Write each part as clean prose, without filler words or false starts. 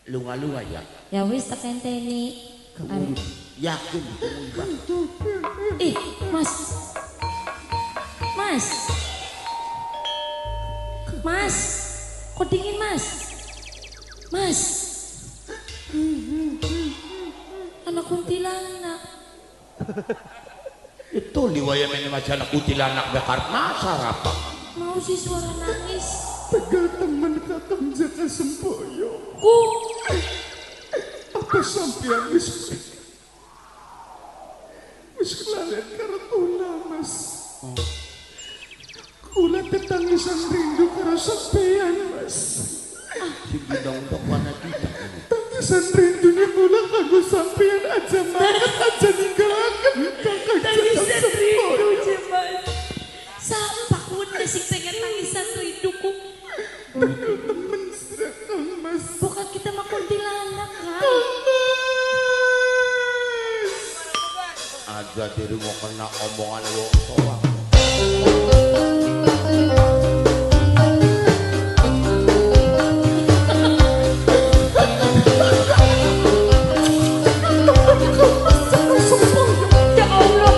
Lunga-lunga ya. Ya wis tak enteni. Yakin Ih, Mas. Mas. Mas. Kok dingin, Mas? Mas. Anak kuntilanak. Itu liwaya ini macam anak kuntilanak bekar masa apa? Mau sih suara nangis. Tegal teman kakang jaka sempoyo. Ku. Apa sampean wis kelalen karetuna mas. Kula tetangisan rindu karo sampean mas. Si bidang untuk mana tidak? Tangisan rindunya kula kanggo sampean aja banget aja ninggalaken kakang jaka sempoyo. Mas. Sampak kuwi sing pengen tangisan rinduku. Tegal temen sirakang mas. Bukan kita mah kuntilanak kan? Aja diri mau kena omongan wong soang. Ya Allah.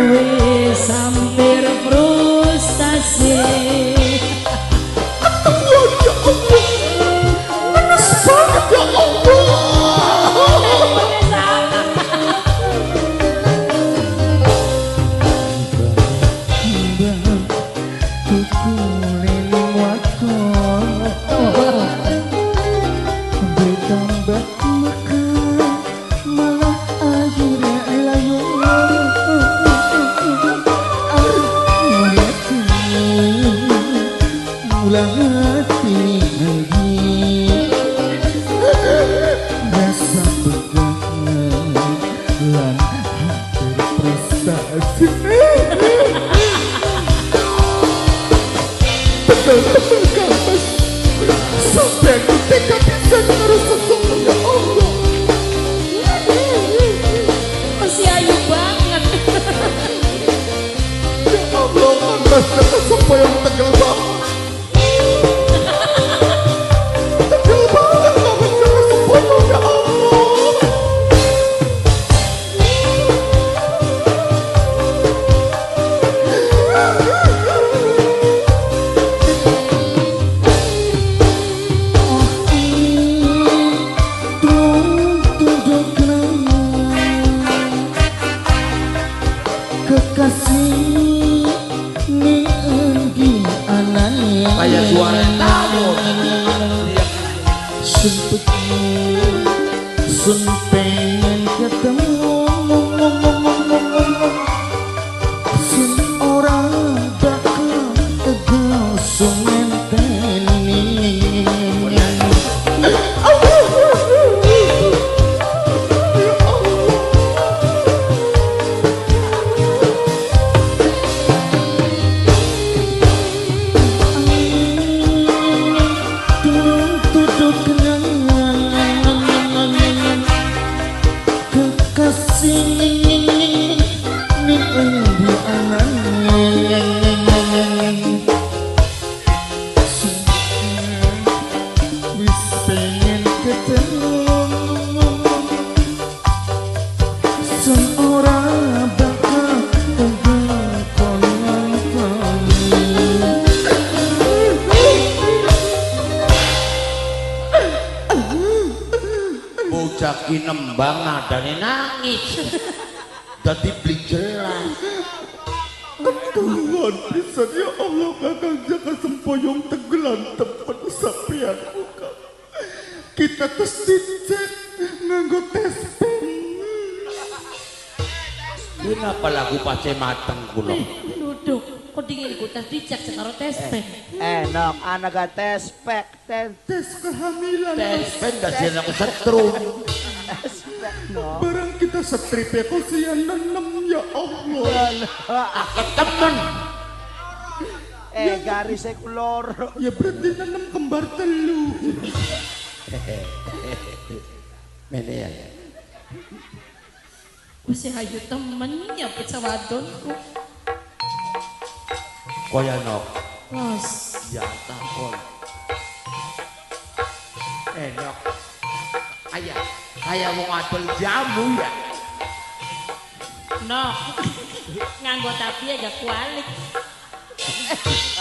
Wis hampir frustasi. Masih ayu banget. Sampai yang tegal banget. Tegal banget kakang jaka sempoyo ya Allah. Kayak suara tamu. Sun pengen ketemu sun orang bakal tegal sun ngenteni. Bocah ki nembang nadane nangis. Dadi blik jelas. Tuhan bisa ya Allah kakang jaka sempoyong tegelan tempat sampean buka. kita terus dicek nganggo tes pen. Kenapa lagu pace mateng kulo? Duduk, kok dingin ku tes dicek sekaro tes pen. Nok anaga tes pek tes Kehamilan. Tes pen dasir aku setrum. pek no. Barang kita strip ya kok sian nenem ya Allah. Aku temen. Garis kulor. Ya berarti nenem kembar telu. Mene ya. Kusi hayu temennya pecah wadonku. Koya nok. Los, Ya takon. Nok. Ayah mau ngadol jamu ya. no, nganggo tapi aja kualik.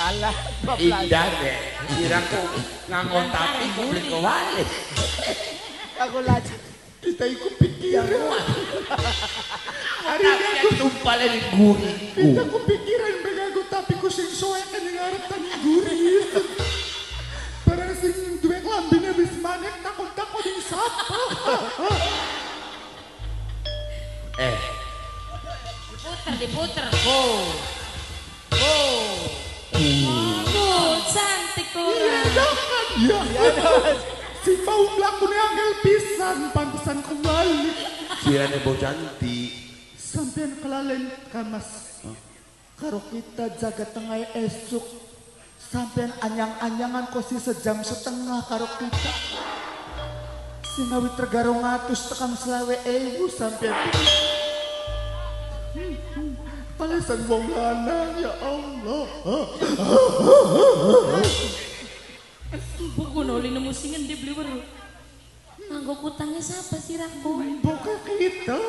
Alah, Indah deh. Kiraku ngangon tapi beli kewalik. aku lagi. Kita ikut pikiran. Hari Tapi ini yang tumpalnya di guriku. kita kepikiran begago tapi ku sing soek kan yang arep tani gurih. Barang sing duwe klambine wis manek takon-takon ing sapa. Diputer. Oh, cantik orang. Jangan ya. Si mau mlakune angel pisan pantesan kembali. Sirane bocah cantik. Sampean kelalen kamas. Karo kita jaga tengah esuk. Sampean anyang-anyangan kosi sejam setengah karo kita. Sinawi tergarong atus tekan selawe sampean. Palesan wong lanang ya Allah. Buku noli nemu singan di beli baru. Nganggo kutangnya siapa sih Rako? Bukan kita.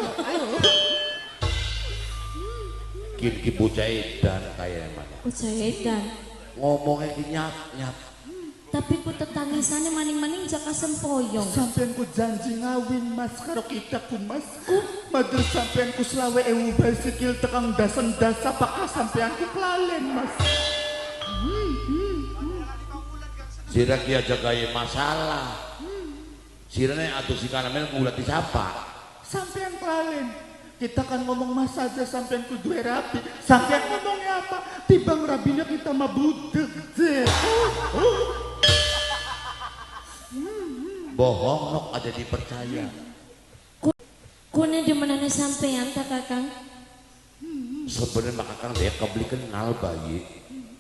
Kini bocah edan kayak mana. Bocah edan. Ngomongnya nyap-nyap. Tapi ku tetangisannya maning-maning jaka sempoyong. Sampean ku janji ngawin mas karo kita ku mas. Madur sampean ku selawe baisikil tekang dasen dasa bakal sampean ku kelalen mas. Sira ki aja gaya masalah. Sirane atau si karamel bulat di siapa? Sampean kelalen. Kita kan ngomong mas saja sampean ku duwe rapi. Sampean ngomongnya apa? Tibang rabinya kita mah budeg. Bohong nok ada dipercaya. Kune di manane sampean tak Kakang? Sebenarnya maka kang dia kebeli kenal bayi.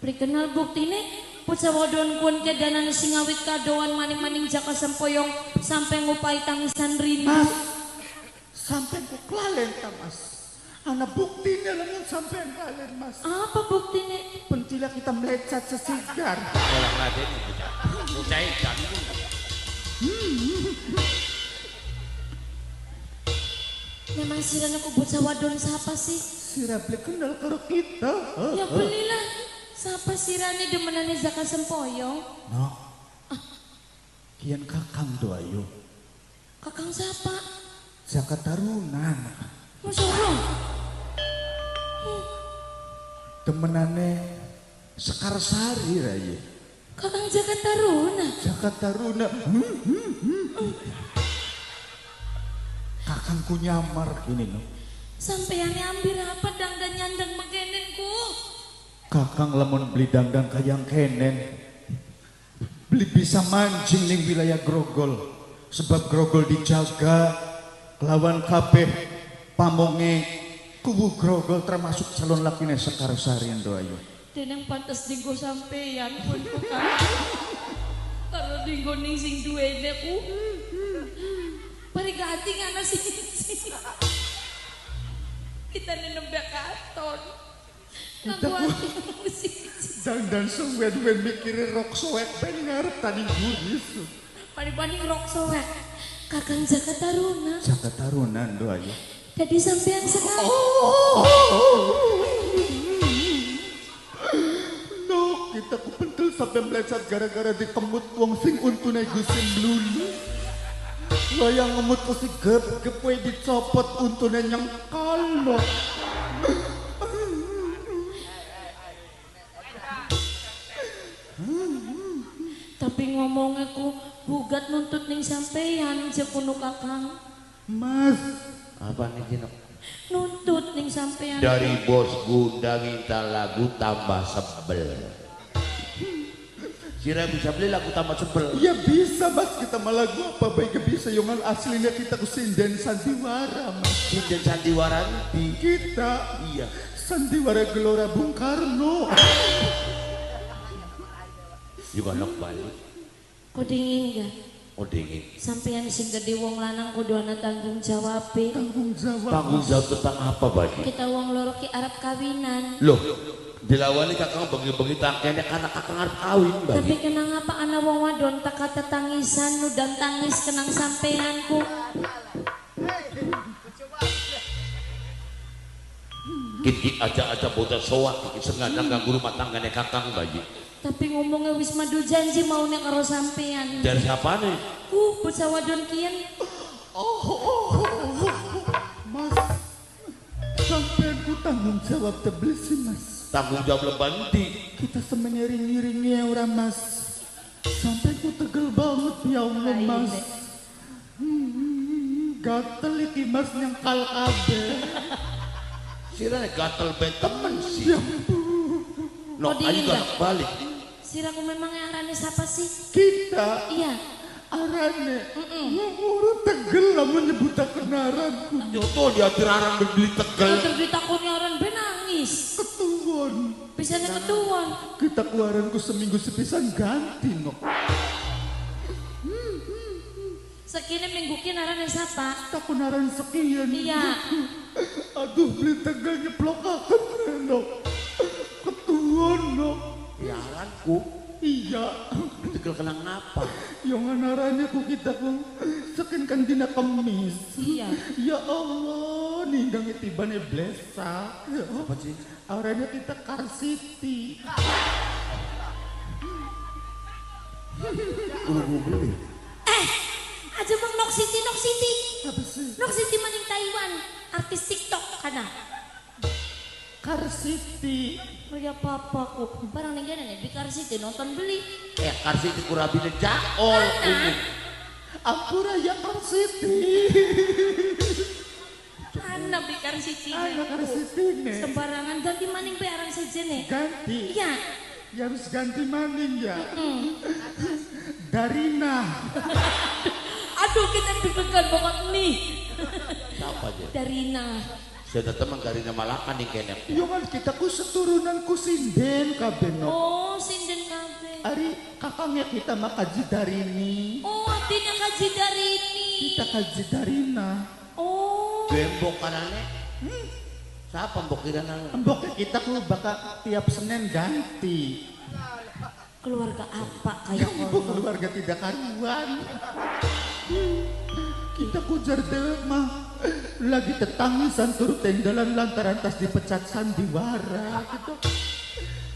Beri kenal buktine puca wadon kun ke danan singawit kadoan maning-maning jaka sempoyong sampai ngupai tangisan rindu. Mas, sampean ku kelalen ta mas. Ana buktinya lamun sampean kelalen mas. Apa buktine? Pentila kita melecat sesigar. Orang laden bocah edan. Memang sirana ku bocah wadon siapa sih? Sira beli kenal karo kita. Ya belilah. Siapa sirane demenane jaka sempoyong? No. Kian kakang do ayo. Kakang siapa? Jaka tarunan. Masya Allah. Temenane Sekar Sari raya. Kakang Jaka Taruna. Jaka Taruna. Kakangku nyamar gini no. Sampeyan ambil apa dangdan nyandang megenenku? Kakang lemon beli dangdang kayang kenen. Beli bisa mancing ning wilayah Grogol. Sebab Grogol dijaga lawan kabeh pamonge kubu Grogol termasuk calon lakine Sekar Sari ndo ayo. Dan yang pantas dinggo sampeyan pun bukan. Kalau dinggo ning sing duwene ku. Pari gati ngana sing. Kita nenembak katon. Nganggo ati musik. Dangdang sewen-wen mikirin rok soek ben ngarep tadi guris. Pari-pari rok soek. Kakang Jaka Taruna. Jaka Taruna ndo ayo. Jadi sampean sekali. No, kita kepentul sampai melecat gara-gara dikemut wong sing untune gusin blulu. Layang ngemut ke si gep we dicopot untune nyengkalo. Tapi ngomongnya ku gugat nuntut ning sampeyan je kuno kakang. Mas, Apa nih Gino? Nuntut ning sampeyan. Dari bos gundang minta lagu tambah sebel. Kira bisa beli lagu tambah sebel. ya bisa mas, kita malah gua apa baik bisa. Yang aslinya kita ku sinden sandiwara mas. Sinden sandiwara di Kita iya. sandiwara Gelora Bung Karno. Juga nok balik. Kok dingin gak? Oh dingin. Sampeyan sing gede wong lanang kudu ana tanggung jawab. Tanggung jawab. Tanggung jawab tentang apa Badi? Kita wong loro ki arep kawinan. Loh, dilawani kakang bagi-bagi tangkene karena kakang arep kawin Tapi Badi. kenang apa ana wong wadon tak kata tangisan nu dan tangis kenang sampeyanku. Kiki aja bocah soak iki sengaja ganggu rumah tanggane kakang Badi. Tapi ngomongnya wis madu janji mau nek karo sampeyan. Dari siapa nih? Bocah wadon kian. Mas, sampai ku tanggung jawab tebel sih mas. Tanggung jawab lebanti. Kita semenyiring-nyiringnya orang mas. Sampai ku tegel banget ya Allah mas. Gatel iki mas nyangkal kabeh. Sirane gatel ben temen sih. No, Kok ayo dingin gak gak? balik. Siraku memang arane siapa sih? Kita Iya. arane orang tegel lah menyebut kenaranku. Joto dia dirarang beli tegel. Kalau ditakoni orang ben nangis. Ketuan. Bisa ketuan. Kita keluaranku seminggu sepisan ganti no. Sekini minggu ki arane siapa? Tak kenaran sekian. Iya. Aduh beli tegel nyeplokakan no. Ketuan no. Yaranku. Iya. Tegel kena ngapa? Yang anarannya ku kita ku sekin kan dina kemis. Iya. Ya Allah, ninggang itibane blesa. Apa sih? Aranya kita Car City. Beli. Aja bang Nok City. Apa sih? Nok City maning Taiwan. Artis TikTok kana. Car City. Oh ya papa ku. Barang ning kene di Car City nonton beli. Kasih di kurabine jaol. Ampura ya Car City. Ana di Car City. Ayo Car City nih. Sembarangan ganti maning pe arang sejene. Ganti. Iya. Ya harus ganti maning ya. Darina. Aduh kita deg-degan banget nih. Siapa aja? Darina. Saya teman dari Malakan nih kene. Yang kita ku seturunan ku sinden kabeh no. Oh sinden kabe. Ari kakangnya kita mah kaji darini. Oh artinya kaji dari ini. Kita kaji darina. Oh. Bembok kanane. Siapa mbok kirana? Mbok kita ku bakal tiap Senin ganti. Keluarga apa kayak Ibu keluarga tidak karuan. Kita kujar dewek mah lagi tetangisan turut tenggelan lantaran tas dipecat sandiwara gitu.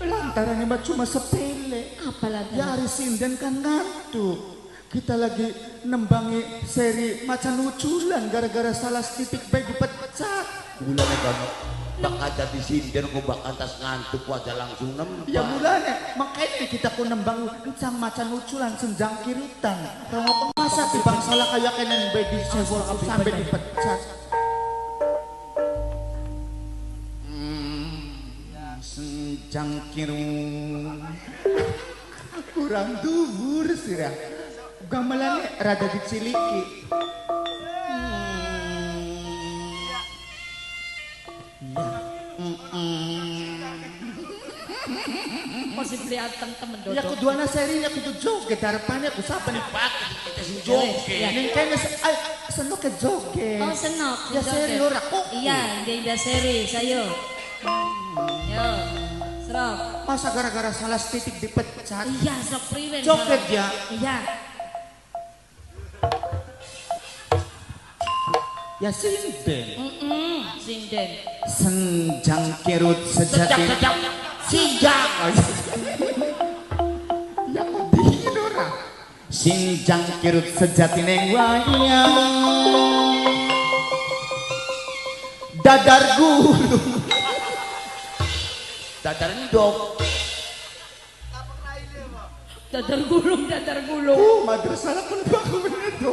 Lantaran mah cuma sepele. Apalagi Ya hari sinden kan ngantuk. Kita lagi nembangi seri macan uculan gara-gara salah titik baik dipecat. Bulannya kamu bakal jadi sinden ku bakal tas ngantuk aja langsung nembak. Ya mulanya makanya kita ku nembang encang macan uculan senjang kiritan. Kalau masa di bang salah kayak kenen baby sewol sampai dipecat. Senjang kirung kurang dhuwur sih ya. Gamelannya rada diciliki. masih beli ateng temen Ya dodo. keduana serinya kudu joget harapannya ku sapa nih Pak. Kita sing joget. Ning kene senok ke joget. Oh senok. Ya seri ora kok. Iya dia seri sayo. Yo. Serok. Masa gara-gara salah titik dipecat. Iya serok priwen. Joget ya. Iya. Ya sinden. Sinden. Senjang kirut sejati. Sijak. Ya dingin ora. Sinjang kirut sejati neng wayang. Dadar gulung. Dadar endok. Dadar gulung, dadar gulung. Oh, madrasah ko na ba ako nito?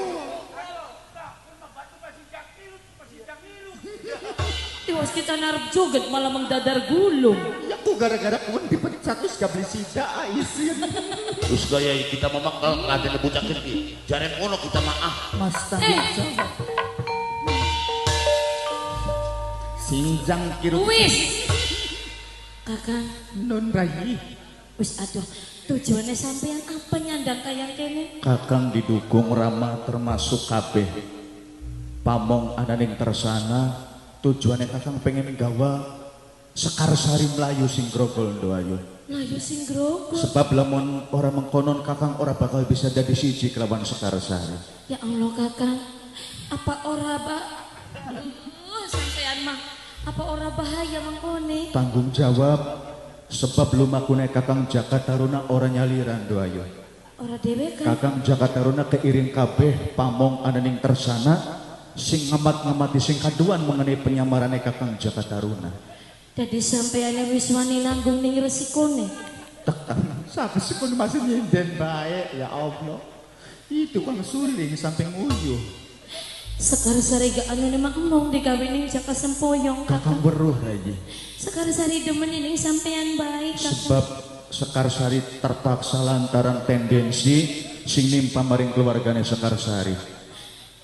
Tiwas kita narap joget malah mengdadar gulung. Ya ko gara-gara kuwan di palit satu kablisida aisin. Terus gaya kita memakal ngatin bocah gede. Jare ngono kita maaf. Mas tanggung jawab. Sinjang kirut Wis. Kakang, non rayi. wis aduh. Tujuannya sampean apa nyandang kayak kene? Kakang didukung Rama termasuk kabeh. Pamong ananing tersana. Tujuannya kakang pengen gawa Sekar Sari Melayu sing grogol doayo. Melayu sing grogol. Sebab lamun orang mengkonon kakang ora bakal bisa jadi siji kelawan Sekar Sari. Ya Allah kakang, apa ora sampean mah apa ora bahaya mangkone? Tanggung jawab sebab lumakune kakang Jaka Taruna ora nyaliran doayo. Ora dhewe kan? Kakang Jaka Taruna keiring kabeh pamong ananing tersana sing ngamat-ngamati sing kaduan mengenai penyamarane kakang Jaka Taruna. Jadi sampean wis wani nanggung ning resikone. Tekan, saka sikon masih nyinden baik ya Allah. Itu kan suling sampai nguyuh. Sekar Sari gak anu nemang emong digawe ning Jaka Sempoyong Kakang kakang. weruh lagi. Sekar Sari demen ning sampean baik kakang. Sebab Sekar Sari terpaksa lantaran tendensi sing nimpa maring keluargane Sekar Sari.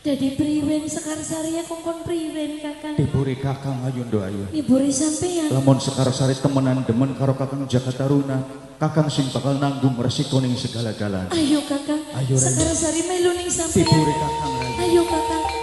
Jadi priwen Sekar Sari ya kongkon priwen kakang. Diburi kakang ayun doayo. Iburi sampean. Lamun Sekar Sari temenan demen karo kakang Jaka Taruna, kakang sing bakal nanggung resiko ning segala-galanya. Ayo kakang. Ayo, Rai. Sekar Sari melu ning sampean. Diburi kakang lagi. Ayo kakang.